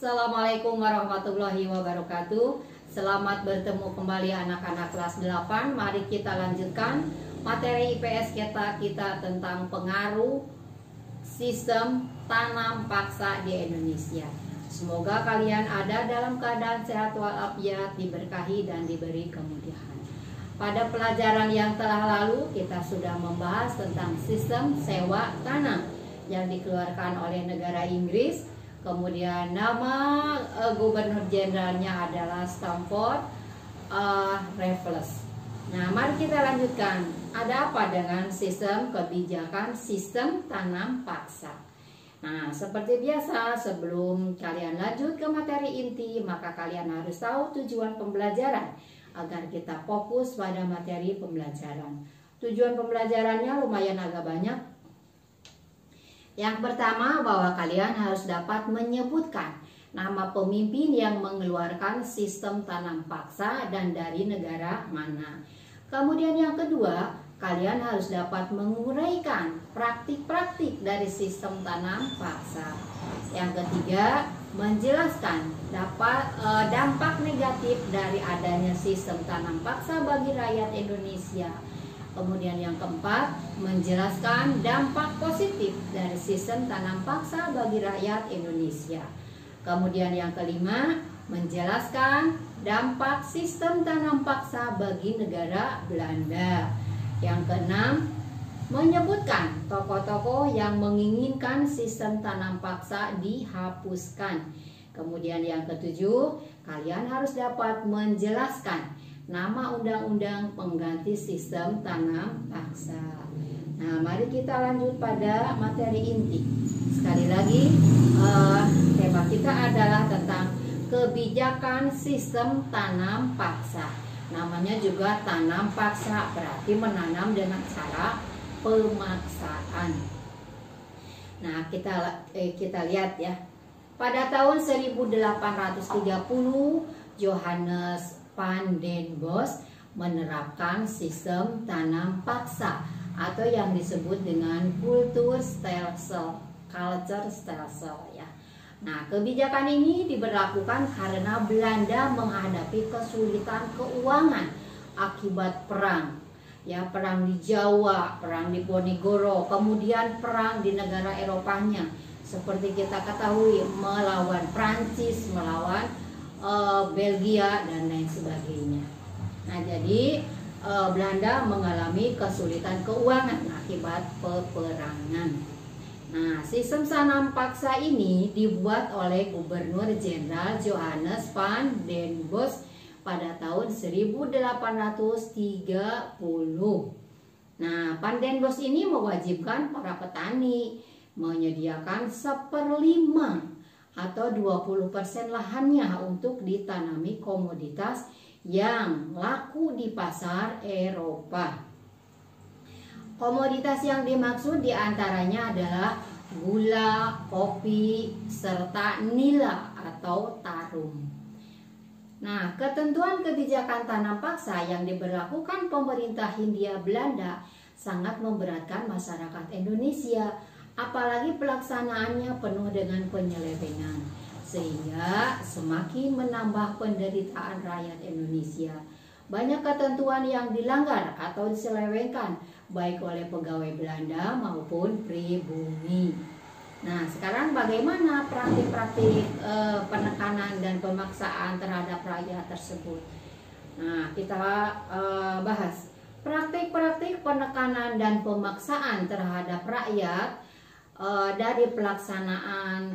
Assalamualaikum warahmatullahi wabarakatuh. Selamat bertemu kembali anak-anak kelas 8. Mari kita lanjutkan materi IPS kita tentang pengaruh sistem tanam paksa di Indonesia. Semoga kalian ada dalam keadaan sehat walafiat, diberkahi dan diberi kemudahan. Pada pelajaran yang telah lalu kita sudah membahas tentang sistem sewa tanah yang dikeluarkan oleh negara Inggris. Kemudian nama gubernur jenderalnya adalah Stamford Raffles. Nah, mari kita lanjutkan. Ada apa dengan sistem kebijakan sistem tanam paksa? Nah, seperti biasa, sebelum kalian lanjut ke materi inti, maka kalian harus tahu tujuan pembelajaran agar kita fokus pada materi pembelajaran. Tujuan pembelajarannya lumayan agak banyak. Yang pertama, bahwa kalian harus dapat menyebutkan nama pemimpin yang mengeluarkan sistem tanam paksa dan dari negara mana. Kemudian yang kedua, kalian harus dapat menguraikan praktik-praktik dari sistem tanam paksa. Yang ketiga, menjelaskan dampak negatif dari adanya sistem tanam paksa bagi rakyat Indonesia. Kemudian yang keempat, menjelaskan dampak positif dari sistem tanam paksa bagi rakyat Indonesia. Kemudian yang kelima, menjelaskan dampak sistem tanam paksa bagi negara Belanda. Yang keenam, menyebutkan tokoh-tokoh yang menginginkan sistem tanam paksa dihapuskan. Kemudian yang ketujuh, kalian harus dapat menjelaskan nama undang-undang pengganti sistem tanam paksa. Nah, mari kita lanjut pada materi inti. Sekali lagi, tema kita adalah tentang kebijakan sistem tanam paksa. Namanya juga tanam paksa, berarti menanam dengan cara pemaksaan. Nah, kita lihat ya. Pada tahun 1830, Johannes van den Bos menerapkan sistem tanam paksa atau yang disebut dengan culture stelsel ya. Nah, kebijakan ini diberlakukan karena Belanda menghadapi kesulitan keuangan akibat perang. Ya, perang di Jawa, perang di Ponegoro, kemudian perang di negara Eropanya. Seperti kita ketahui, melawan Prancis, melawan Belgia dan lain sebagainya. Nah, jadi Belanda mengalami kesulitan keuangan akibat peperangan. Nah, sistem tanam paksa ini dibuat oleh Gubernur Jenderal Johannes van den Bos pada tahun 1830. Nah, Van den Bos ini mewajibkan para petani menyediakan 1/5 atau 20% lahannya untuk ditanami komoditas yang laku di pasar Eropa. Komoditas yang dimaksud diantaranya adalah gula, kopi, serta nila atau tarum. Nah, ketentuan kebijakan tanam paksa yang diberlakukan pemerintah Hindia Belanda sangat memberatkan masyarakat Indonesia. Apalagi pelaksanaannya penuh dengan penyelewengan, sehingga semakin menambah penderitaan rakyat Indonesia. Banyak ketentuan yang dilanggar atau diselewengkan baik oleh pegawai Belanda maupun pribumi. Nah, sekarang bagaimana praktik-praktik penekanan dan pemaksaan terhadap rakyat tersebut? Nah, kita bahas praktik-praktik penekanan dan pemaksaan terhadap rakyat dari pelaksanaan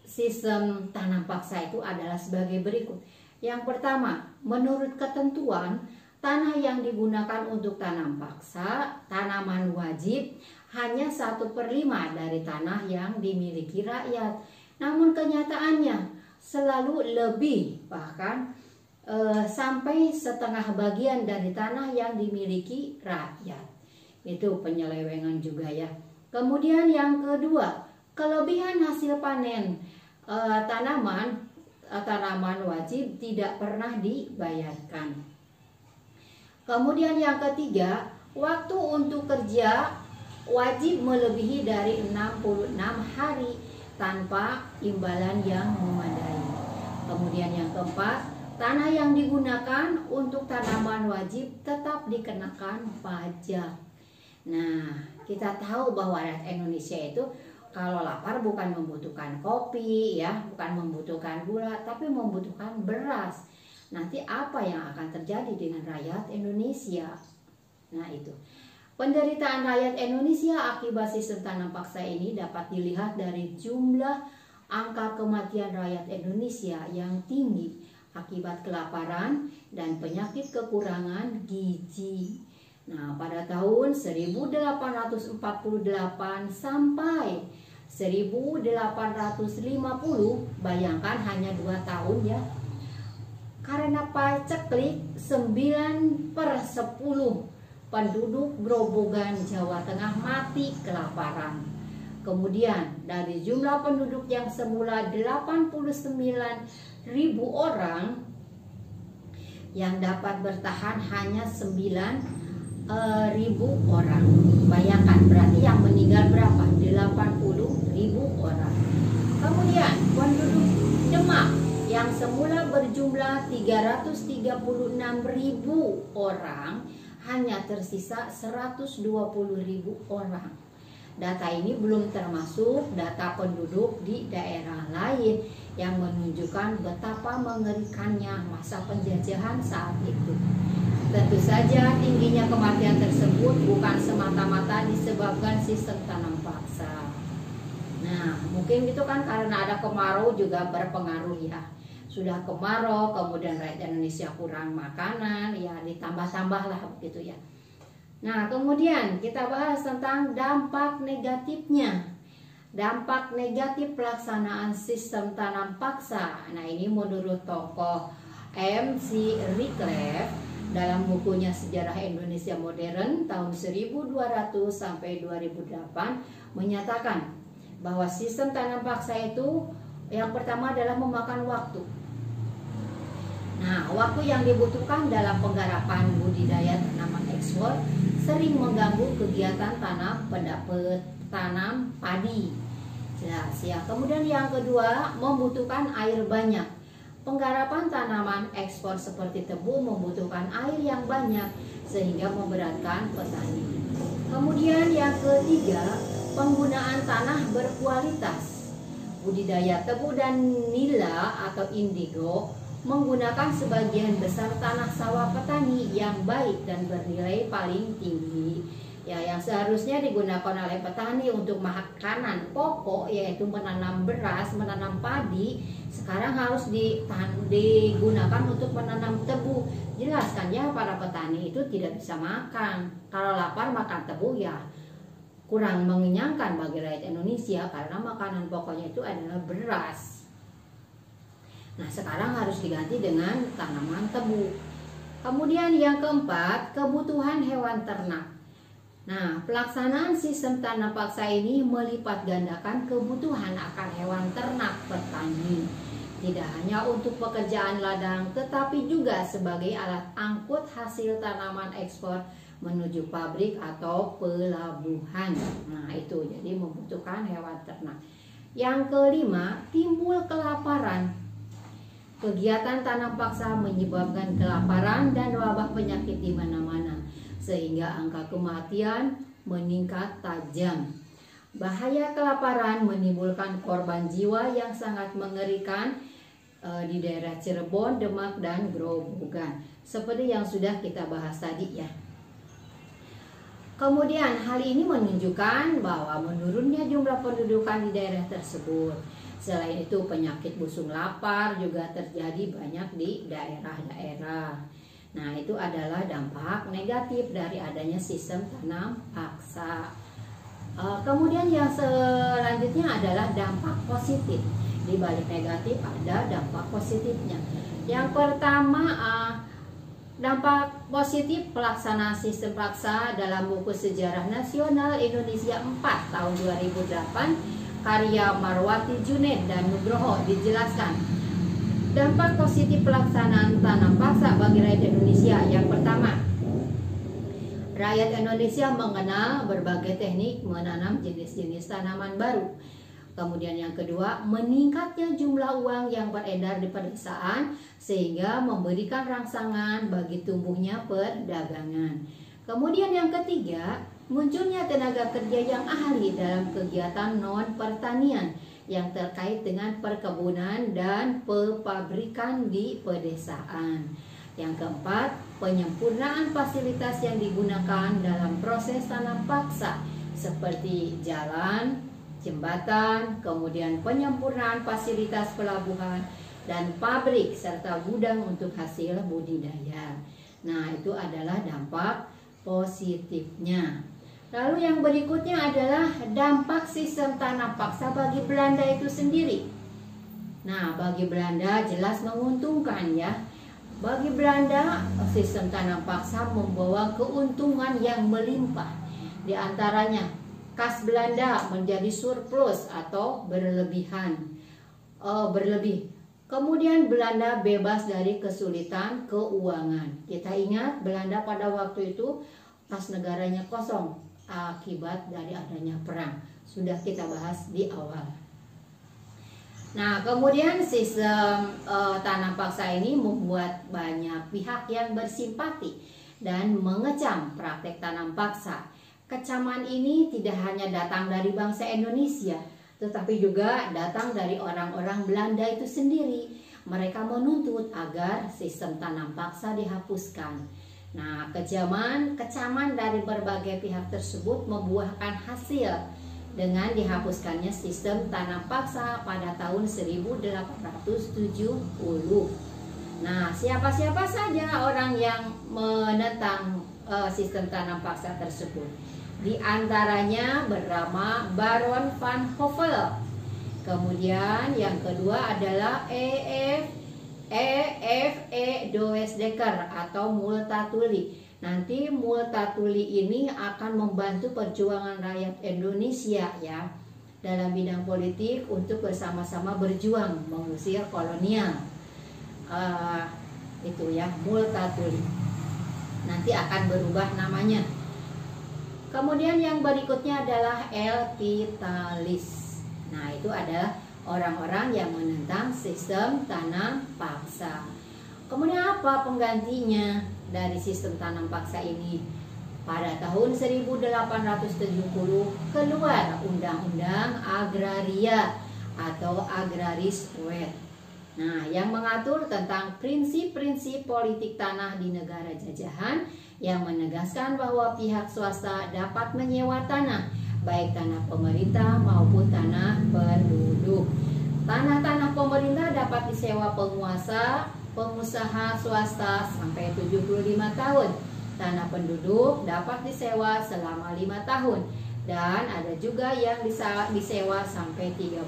sistem tanam paksa itu adalah sebagai berikut. Yang pertama, menurut ketentuan, tanah yang digunakan untuk tanam paksa, tanaman wajib hanya 1/5 dari tanah yang dimiliki rakyat. Namun kenyataannya selalu lebih, bahkan sampai setengah bagian dari tanah yang dimiliki rakyat. Itu penyelewengan juga ya. Kemudian yang kedua, kelebihan hasil panen tanaman wajib tidak pernah dibayarkan. Kemudian yang ketiga, waktu untuk kerja wajib melebihi dari 66 hari tanpa imbalan yang memadai. Kemudian yang keempat, tanah yang digunakan untuk tanaman wajib tetap dikenakan pajak. Nah, kita tahu bahwa rakyat Indonesia itu kalau lapar bukan membutuhkan kopi ya, bukan membutuhkan gula, tapi membutuhkan beras. Nanti apa yang akan terjadi dengan rakyat Indonesia? Nah itu, penderitaan rakyat Indonesia akibat sistem tanam paksa ini dapat dilihat dari jumlah angka kematian rakyat Indonesia yang tinggi akibat kelaparan dan penyakit kekurangan gizi. Nah, pada tahun 1848 sampai 1850, bayangkan hanya 2 tahun ya. Karena paceklik 9/10 penduduk Grobogan, Jawa Tengah mati kelaparan. Kemudian dari jumlah penduduk yang semula 89.000 orang, yang dapat bertahan hanya 9.000 orang. Bayangkan, berarti yang meninggal berapa? 80.000 orang. Kemudian penduduk Demak yang semula berjumlah 336.000 orang, hanya tersisa 120.000 orang. Data ini belum termasuk data penduduk di daerah lain yang menunjukkan betapa mengerikannya masa penjajahan saat itu. Tentu saja tingginya kematian tersebut bukan semata-mata disebabkan sistem tanam paksa. Nah, mungkin itu kan karena ada kemarau juga berpengaruh ya. Sudah kemarau, kemudian rakyat Indonesia kurang makanan, ya ditambah-tambah lah begitu ya. Nah, kemudian kita bahas tentang dampak negatifnya. Dampak negatif pelaksanaan sistem tanam paksa. Nah, ini menurut tokoh MC Wycliffe dalam bukunya Sejarah Indonesia Modern tahun 1200 sampai 2008 menyatakan bahwa sistem tanam paksa itu yang pertama adalah memakan waktu. Nah, waktu yang dibutuhkan dalam penggarapan budidaya tanaman ekspor sering mengganggu kegiatan tanam padi. Jelas ya. Kemudian yang kedua, membutuhkan air banyak. Penggarapan tanaman ekspor seperti tebu membutuhkan air yang banyak sehingga memberatkan petani. Kemudian yang ketiga, penggunaan tanah berkualitas. Budidaya tebu dan nila atau indigo menggunakan sebagian besar tanah sawah petani yang baik dan bernilai paling tinggi. Ya, yang seharusnya digunakan oleh petani untuk makanan pokok, yaitu menanam beras, menanam padi, sekarang harus digunakan untuk menanam tebu. Jelas kan ya, para petani itu tidak bisa makan. Kalau lapar makan tebu ya kurang mengenyangkan bagi rakyat Indonesia, karena makanan pokoknya itu adalah beras. Nah, sekarang harus diganti dengan tanaman tebu. Kemudian yang keempat, kebutuhan hewan ternak. Nah, pelaksanaan sistem tanam paksa ini melipat gandakan kebutuhan akan hewan ternak petani. Tidak hanya untuk pekerjaan ladang, tetapi juga sebagai alat angkut hasil tanaman ekspor menuju pabrik atau pelabuhan. Nah, itu jadi membutuhkan hewan ternak. Yang kelima, timbul kelaparan. Kegiatan tanam paksa menyebabkan kelaparan dan wabah penyakit di mana-mana, sehingga angka kematian meningkat tajam. Bahaya kelaparan menimbulkan korban jiwa yang sangat mengerikan di daerah Cirebon, Demak, dan Grobogan, seperti yang sudah kita bahas tadi ya. Kemudian hal ini menunjukkan bahwa menurunnya jumlah pendudukan di daerah tersebut. Selain itu, penyakit busung lapar juga terjadi banyak di daerah-daerah. Nah, itu adalah dampak negatif dari adanya sistem tanam paksa. Kemudian yang selanjutnya adalah dampak positif. Di balik negatif ada dampak positifnya. Yang pertama, dampak positif pelaksanaan sistem paksa dalam buku Sejarah Nasional Indonesia 4 tahun 2008 karya Marwati Junaid dan Nugroho dijelaskan. Dampak positif pelaksanaan tanam paksa bagi rakyat Indonesia. Yang pertama, rakyat Indonesia mengenal berbagai teknik menanam jenis-jenis tanaman baru. Kemudian yang kedua, meningkatnya jumlah uang yang beredar di pedesaan sehingga memberikan rangsangan bagi tumbuhnya perdagangan. Kemudian yang ketiga, munculnya tenaga kerja yang ahli dalam kegiatan non-pertanian yang terkait dengan perkebunan dan pabrikan di pedesaan. Yang keempat, penyempurnaan fasilitas yang digunakan dalam proses tanam paksa seperti jalan, jembatan, kemudian penyempurnaan fasilitas pelabuhan dan pabrik serta gudang untuk hasil budidaya. Nah, itu adalah dampak positifnya. Lalu yang berikutnya adalah dampak sistem tanam paksa bagi Belanda itu sendiri. Nah, bagi Belanda jelas menguntungkan ya. Bagi Belanda, sistem tanam paksa membawa keuntungan yang melimpah. Di antaranya, kas Belanda menjadi surplus atau berlebih. Kemudian Belanda bebas dari kesulitan keuangan. Kita ingat Belanda pada waktu itu kas negaranya kosong akibat dari adanya perang. Sudah kita bahas di awal. Nah, kemudian sistem tanam paksa ini membuat banyak pihak yang bersimpati dan mengecam praktek tanam paksa. Kecaman ini tidak hanya datang dari bangsa Indonesia, tetapi juga datang dari orang-orang Belanda itu sendiri. Mereka menuntut agar sistem tanam paksa dihapuskan. Nah, kecaman dari berbagai pihak tersebut membuahkan hasil dengan dihapuskannya sistem tanam paksa pada tahun 1870. Nah, siapa-siapa saja orang yang menentang sistem tanam paksa tersebut? Di antaranya bernama Baron van Hövell. Kemudian yang kedua adalah E.F.E. Doesdekker atau Multatuli. Nanti Multatuli ini akan membantu perjuangan rakyat Indonesia ya dalam bidang politik untuk bersama-sama berjuang mengusir kolonial. Itu ya, Multatuli. Nanti akan berubah namanya. Kemudian yang berikutnya adalah El Pitalis. Nah, itu adalah orang-orang yang menentang sistem tanam paksa. Kemudian apa penggantinya dari sistem tanam paksa ini? Pada tahun 1870 keluar Undang-Undang Agraria atau Agraris Wet. Nah, yang mengatur tentang prinsip-prinsip politik tanah di negara jajahan yang menegaskan bahwa pihak swasta dapat menyewa tanah, baik tanah pemerintah maupun tanah penduduk. Tanah-tanah pemerintah dapat disewa pengusaha swasta sampai 75 tahun. Tanah penduduk dapat disewa selama 5 tahun. Dan ada juga yang disewa sampai 30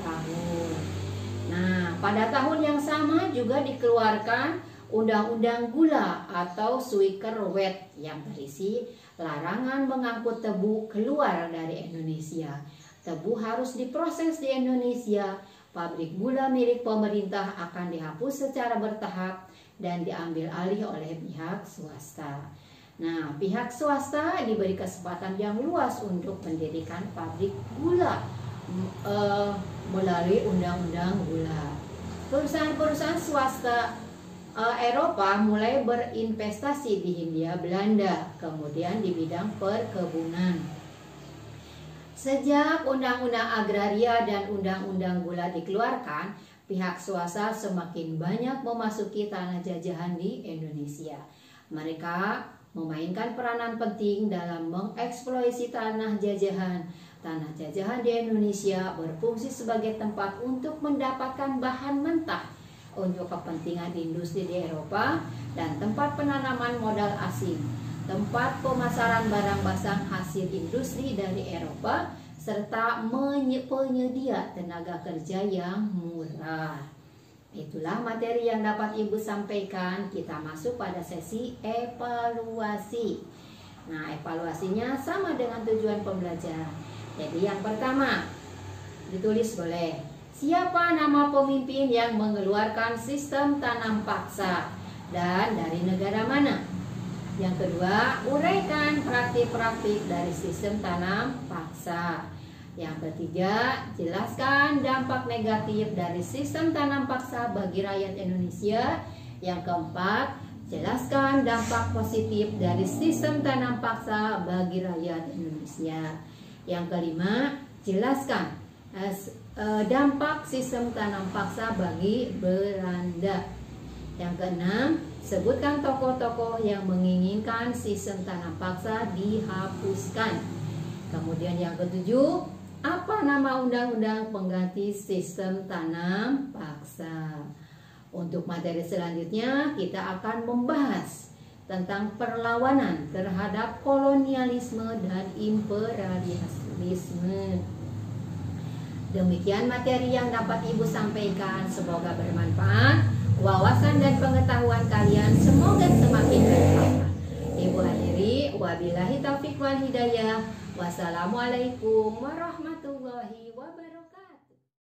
tahun. Nah, pada tahun yang sama juga dikeluarkan Undang-Undang Gula atau Suikerwet yang berisi larangan mengangkut tebu keluar dari Indonesia. Tebu harus diproses di Indonesia. Pabrik gula milik pemerintah akan dihapus secara bertahap dan diambil alih oleh pihak swasta. Nah, pihak swasta diberi kesempatan yang luas untuk mendirikan pabrik gula melalui Undang-Undang Gula. Perusahaan-perusahaan swasta Eropa mulai berinvestasi di Hindia Belanda, kemudian di bidang perkebunan. Sejak Undang-Undang Agraria dan Undang-Undang Gula dikeluarkan, pihak swasta semakin banyak memasuki tanah jajahan di Indonesia. Mereka memainkan peranan penting dalam mengeksploitasi tanah jajahan. Tanah jajahan di Indonesia berfungsi sebagai tempat untuk mendapatkan bahan mentah untuk kepentingan industri di Eropa dan tempat penanaman modal asing, tempat pemasaran barang basah hasil industri dari Eropa, serta penyedia tenaga kerja yang murah. Itulah materi yang dapat Ibu sampaikan. Kita masuk pada sesi evaluasi. Nah, evaluasinya sama dengan tujuan pembelajaran. Jadi yang pertama, ditulis boleh. Siapa nama pemimpin yang mengeluarkan sistem tanam paksa dan dari negara mana? Yang kedua, uraikan praktik-praktik dari sistem tanam paksa. Yang ketiga, jelaskan dampak negatif dari sistem tanam paksa bagi rakyat Indonesia. Yang keempat, jelaskan dampak positif dari sistem tanam paksa bagi rakyat Indonesia. Yang kelima, jelaskan dampak sistem tanam paksa bagi Belanda. Yang keenam, sebutkan tokoh-tokoh yang menginginkan sistem tanam paksa dihapuskan. Kemudian yang ketujuh, apa nama undang-undang pengganti sistem tanam paksa? Untuk materi selanjutnya kita akan membahas tentang perlawanan terhadap kolonialisme dan imperialisme. Demikian materi yang dapat Ibu sampaikan, semoga bermanfaat. Wawasan dan pengetahuan kalian semoga semakin bertambah. Ibu akhiri, wabillahi taufiq wal hidayah. Wassalamualaikum warahmatullahi wabarakatuh.